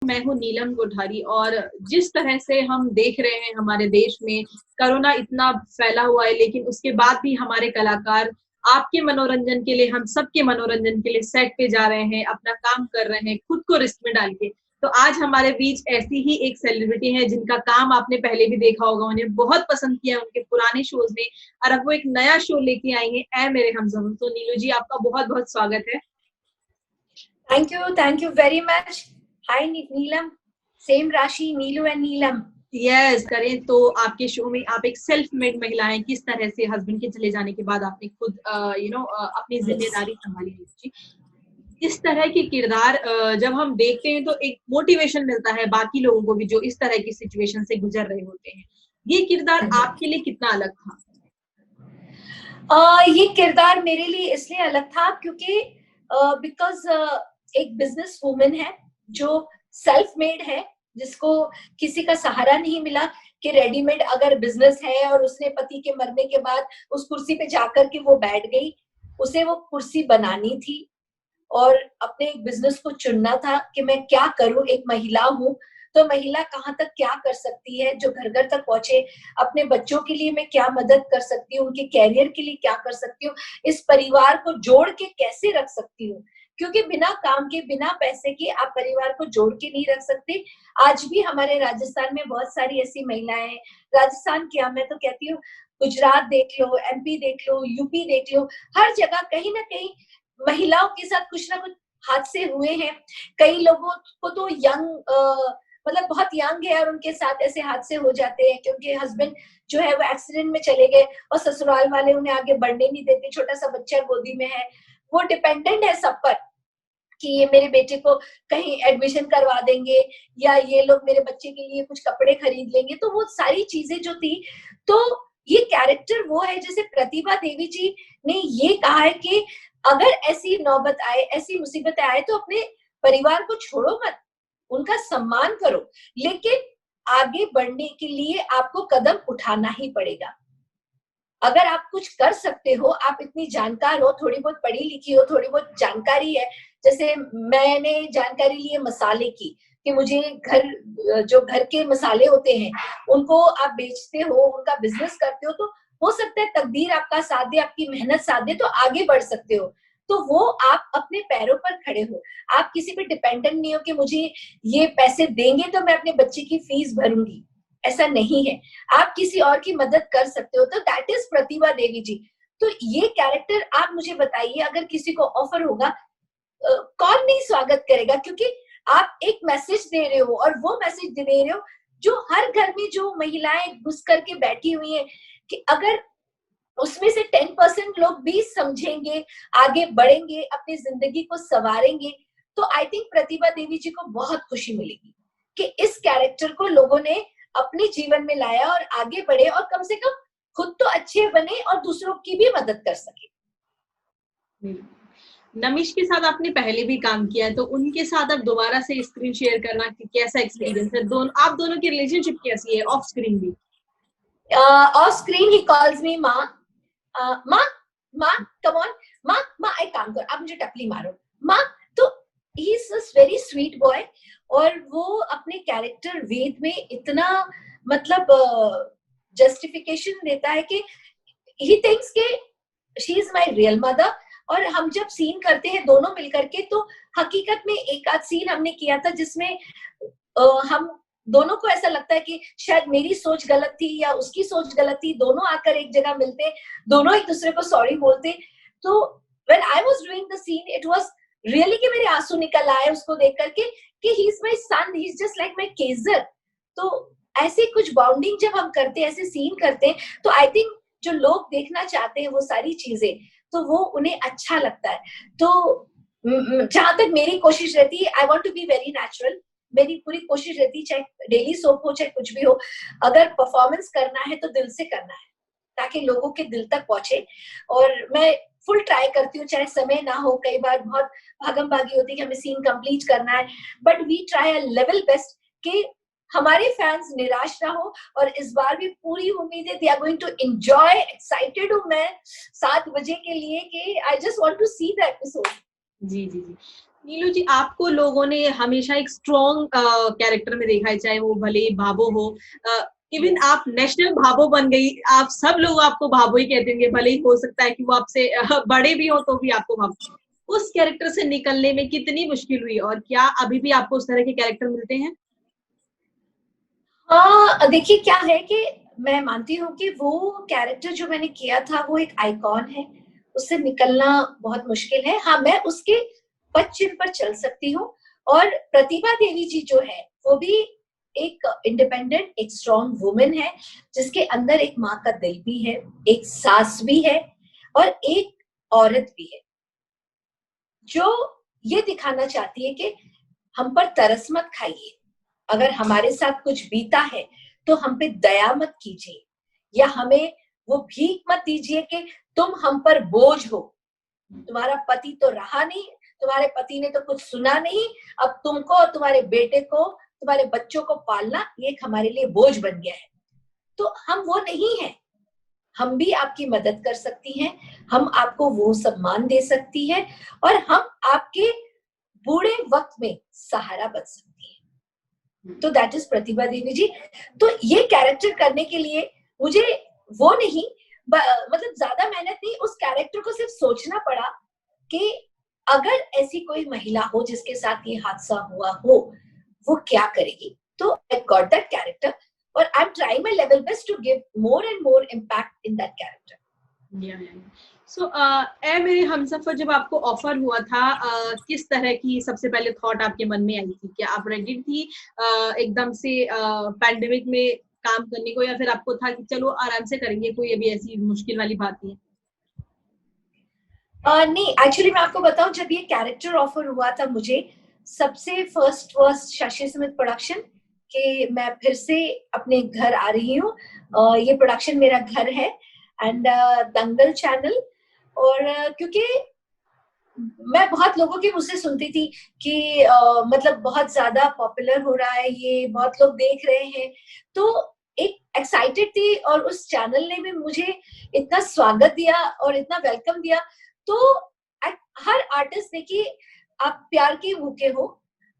मैं हूँ नीलम कोठारी। और जिस तरह से हम देख रहे हैं हमारे देश में कोरोना इतना फैला हुआ है, लेकिन उसके बाद भी हमारे कलाकार आपके मनोरंजन के लिए, हम सबके मनोरंजन के लिए सेट पे जा रहे हैं, अपना काम कर रहे हैं, खुद को रिस्क में डाल के। तो आज हमारे बीच ऐसी ही एक सेलिब्रिटी है जिनका काम आपने पहले भी देखा होगा, उन्हें बहुत पसंद किया उनके पुराने शोज ने, और अब वो एक नया शो लेके आई हैं, ऐ मेरे हमसफर। तो नीलू जी, आपका बहुत बहुत स्वागत है। Thank you very much. Hi Neelam, same Rashi, Neelu and Neelam. Yes करें तो आपके शो में आप एक सेल्फ मेड महिला हैं, किस तरह से हस्बैंड के चले जाने के बाद आपने खुद अपनी जिम्मेदारी संभाली जी। इस तरह के किरदार जब हम देखते हैं तो एक मोटिवेशन मिलता है बाकी लोगों को भी जो इस तरह की सिचुएशन से गुजर रहे होते हैं। ये किरदार आपके लिए कितना अलग था? ये किरदार मेरे लिए इसलिए अलग था क्योंकि बिकॉज एक बिजनेस वुमन है जो सेल्फ मेड है, जिसको किसी का सहारा नहीं मिला कि रेडीमेड अगर बिजनेस है और उसने पति के मरने के बाद उस कुर्सी पे जाकर के वो बैठ गई, उसे वो कुर्सी बनानी थी और अपने एक बिजनेस को चुनना था कि मैं क्या करूं, एक महिला हूं तो महिला कहाँ तक क्या कर सकती है जो घर घर तक पहुंचे, अपने बच्चों के लिए मैं क्या मदद कर सकती हूँ, उनके कैरियर के लिए क्या कर सकती हूँ, इस परिवार को जोड़ के कैसे रख सकती हूँ, क्योंकि बिना काम के बिना पैसे के आप परिवार को जोड़ के नहीं रख सकते। आज भी हमारे राजस्थान में बहुत सारी ऐसी महिलाएं हैं, राजस्थान क्या मैं तो कहती हूँ गुजरात देख लो, एमपी देख लो, यूपी देख लो, हर जगह कहीं ना कहीं महिलाओं के साथ कुछ ना कुछ हादसे हुए हैं। कई लोगों को तो यंग मतलब बहुत यंग है और उनके साथ ऐसे हादसे हो जाते हैं क्योंकि हस्बैंड जो है वो एक्सीडेंट में चले गए और ससुराल वाले उन्हें आगे बढ़ने नहीं देते, छोटा सा बच्चा गोदी में है, वो डिपेंडेंट है सब पर कि ये मेरे बेटे को कहीं एडमिशन करवा देंगे या ये लोग मेरे बच्चे के लिए कुछ कपड़े खरीद लेंगे। तो वो सारी चीजें जो थी, तो ये कैरेक्टर वो है जैसे प्रतिभा देवी जी ने ये कहा है कि अगर ऐसी नौबत आए, ऐसी मुसीबतें आए तो अपने परिवार को छोड़ो मत, उनका सम्मान करो, लेकिन आगे बढ़ने के लिए आपको कदम उठाना ही पड़ेगा। अगर आप कुछ कर सकते हो, आप इतनी जानकार हो, थोड़ी बहुत पढ़ी लिखी हो, थोड़ी बहुत जानकारी है, जैसे मैंने जानकारी ली है मसाले की कि मुझे जो घर के मसाले होते हैं उनको आप बेचते हो, उनका बिजनेस करते हो, तो हो सकता है तकदीर आपका साथ दे, आपकी मेहनत साथ दे तो आगे बढ़ सकते हो। तो वो आप अपने पैरों पर खड़े हो, आप किसी पे डिपेंडेंट नहीं हो कि मुझे ये पैसे देंगे तो मैं अपने बच्चे की फीस भरूंगी, ऐसा नहीं है। आप किसी और की मदद कर सकते हो, तो दैट इज प्रतिभा देवी जी। तो ये कैरेक्टर आप मुझे बताइए, अगर किसी को ऑफर होगा कौन नहीं स्वागत करेगा, क्योंकि आप एक मैसेज दे रहे हो और वो मैसेज दे रहे हो जो हर घर में जो महिलाएं घुस करके बैठी हुई हैं कि अगर उसमें से 10% लोग भी समझेंगे, आगे बढ़ेंगे, अपनी जिंदगी को संवारेंगे, तो आई थिंक प्रतिभा देवी जी को बहुत खुशी मिलेगी कि इस कैरेक्टर को लोगों ने अपने जीवन में लाया और आगे बढ़े और कम से कम खुद तो अच्छे बने और दूसरों की भी मदद कर सके। नमिश के साथ आपने पहले भी काम किया है, तो उनके साथ अब दोबारा से स्क्रीन शेयर करना कैसा एक्सपीरियंस है? आप दोनों की रिलेशनशिप कैसी है ऑफ स्क्रीन भी? Of screen he calls me माँ, माँ माँ कम ऑन, माँ माँ एक काम कर, आप मुझे टपली मारो माँ। तो he is a very sweet boy और वो अपने कैरेक्टर वेद में इतना मतलब जस्टिफिकेशन देता है कि ही थिंक्स के she is my real mother. और हम जब सीन करते हैं दोनों मिलकर के, तो हकीकत में एक आध सीन हमने किया था जिसमें हम दोनों को ऐसा लगता है कि शायद मेरी सोच गलत थी या उसकी सोच गलत थी, दोनों आकर एक जगह मिलते, दोनों एक दूसरे को सॉरी बोलते। तो when I was doing the seen it was really कि मेरे आंसू निकल आए उसको देख करके कि he is my son, he is just like my Kjær. तो ऐसे कुछ बाउंडिंग जब हम करते हैं, ऐसे सीन करते हैं, तो आई थिंक जो लोग देखना चाहते हैं वो सारी चीजें, तो वो उन्हें अच्छा लगता है। तो जहां तक मेरी कोशिश रहती है, I want to be very natural, मेरी पूरी कोशिश रहती है, चाहे डेली सोप हो चाहे कुछ भी हो, अगर परफॉर्मेंस करना है तो दिल से करना है ताकि लोगों के दिल तक पहुंचे। और मैं फुल ट्राई करती हूँ, चाहे समय ना हो, कई बार बहुत भागम भागी होती है कि हमें सीन कंप्लीट करना है, but we try a level best कि हमारे फैंस निराश ना हो। और इस बार भी पूरी उम्मीद है they are going to enjoy. Excited हूँ मैं 7 बजे के लिए कि I just want to see the episode. जी जी जी, नीलू जी, आपको लोगों ने हमेशा एक स्ट्रॉन्ग कैरेक्टर में देखा है, चाहे वो भले ही भाबो हो। Even Yes. आप नेशनल भाबो बन गई, आप सब लोग आपको भाबो ही कहते होंगे, भले ही हो सकता है कि वो आपसे बड़े भी हो तो भी आपको भाबो। उस कैरेक्टर से निकलने में कितनी मुश्किल हुई और क्या अभी भी आपको उस तरह के कैरेक्टर मिलते हैं? देखिए क्या है कि मैं मानती हूँ कि वो कैरेक्टर जो मैंने किया था वो एक आइकॉन है, उससे निकलना बहुत मुश्किल है। हाँ, मैं उसके पद चिन्ह पर चल सकती हूँ। और प्रतिभा देवी जी जो है वो भी एक इंडिपेंडेंट, एक स्ट्रॉन्ग वुमेन है, जिसके अंदर एक माँ का दिल भी है, एक सास भी है और एक औरत भी है, जो ये दिखाना चाहती है कि हम पर तरस मत खाइए, अगर हमारे साथ कुछ बीता है तो हम पे दया मत कीजिए, या हमें वो भीख मत दीजिए कि तुम हम पर बोझ हो, तुम्हारा पति तो रहा नहीं, तुम्हारे पति ने तो कुछ सुना नहीं, अब तुमको और तुम्हारे बेटे को, तुम्हारे बच्चों को पालना ये हमारे लिए बोझ बन गया है। तो हम वो नहीं है, हम भी आपकी मदद कर सकती हैं, हम आपको वो सम्मान दे सकती हैं और हम आपके बूढ़े वक्त में सहारा बन सकती है। तो दैट इज प्रतिभा देवी जी। तो ये कैरेक्टर करने के लिए मुझे वो नहीं, मतलब ज्यादा मेहनत नहीं, उस कैरेक्टर को सिर्फ सोचना पड़ा कि अगर ऐसी कोई महिला हो जिसके साथ ये हादसा हुआ हो, वो क्या करेगी। तो आई गॉट दैट कैरेक्टर और I am trying my level best to give more and more impact in that character. So Ae Mere Humsafar, जब आपको ऑफर हुआ था, किस तरह की सबसे पहले थॉट आपके मन में आई थी? क्या आप रेडी थी एकदम से पैंडेमिक में काम करने को, या फिर आपको था कि चलो आराम से करेंगे, कोई अभी ऐसी मुश्किल वाली बात नहीं है? नहीं, एक्चुअली मैं आपको बताऊं, जब ये कैरेक्टर ऑफर हुआ था मुझे, सबसे first was Shashi Smith production कि मैं फिर से अपने घर आ रही हूँ। ये प्रोडक्शन मेरा घर है एंड दंगल चैनल। और क्योंकि मैं बहुत लोगों की मुझसे सुनती थी कि मतलब बहुत ज्यादा पॉपुलर हो रहा है, ये बहुत लोग देख रहे हैं, तो एक एक्साइटेड थी। और उस चैनल ने भी मुझे इतना स्वागत दिया और इतना वेलकम दिया। तो हर आर्टिस्ट, देखिए, आप प्यार के भूखे हो,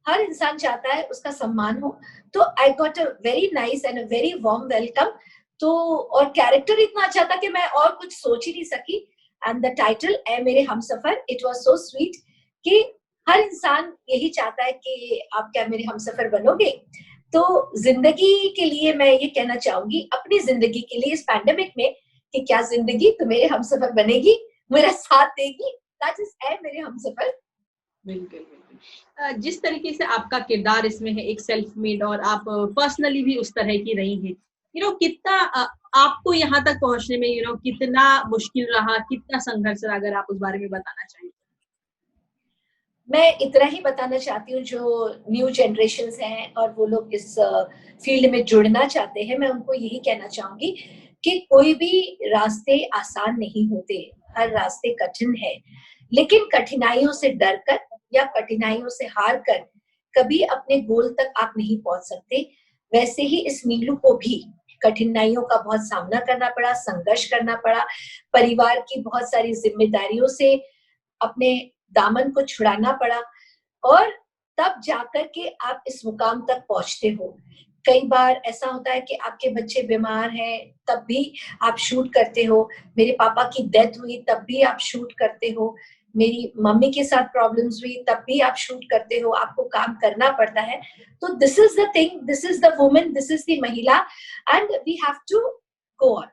हर इंसान चाहता है उसका सम्मान हो। तो I got a very nice and a very warm welcome. तो और कैरेक्टर इतना अच्छा था कि मैं और कुछ सोच ही नहीं सकी। And the title A Mere Humsafar, it was so sweet कि हर इंसान यही चाहता है कि आप क्या मेरे हमसफर बनोगे। तो जिंदगी के लिए मैं ये कहना चाहूंगी, अपनी जिंदगी के लिए इस पैंडेमिक में, कि क्या जिंदगी तो मेरे हमसफर बनेगी, मेरा साथ देगी। That is a Mere Humsafar. बिल्कुल, बिल्कुल। जिस तरीके से आपका किरदार इसमें है, एक सेल्फ मेड, और आप पर्सनली भी उस तरह की रही हैं, कितना आपको यहाँ तक पहुंचने में कितना मुश्किल रहा, कितना संघर्ष रहा, अगर आप उस बारे में बताना चाहें? मैं इतना ही बताना चाहती हूँ, जो न्यू जनरेशन हैं और वो लोग इस फील्ड में जुड़ना चाहते हैं, मैं उनको यही कहना चाहूंगी कि कोई भी रास्ते आसान नहीं होते, हर रास्ते कठिन है। लेकिन कठिनाइयों से डरकर या कठिनाइयों से हार कर कभी अपने गोल तक आप नहीं पहुंच सकते। वैसे ही इस नीलू को भी कठिनाइयों का बहुत सामना करना पड़ा, संघर्ष करना पड़ा, परिवार की बहुत सारी जिम्मेदारियों से अपने दामन को छुड़ाना पड़ा, और तब जाकर के आप इस मुकाम तक पहुंचते हो। कई बार ऐसा होता है कि आपके बच्चे बीमार हैं, तब भी आप शूट करते हो। मेरे पापा की डेथ हुई तब भी आप शूट करते हो। मेरी मम्मी के साथ प्रॉब्लम्स हुई तब भी आप शूट करते हो, आपको काम करना पड़ता है। तो this is the thing, this is the woman, this is the महिला, and we have to go on.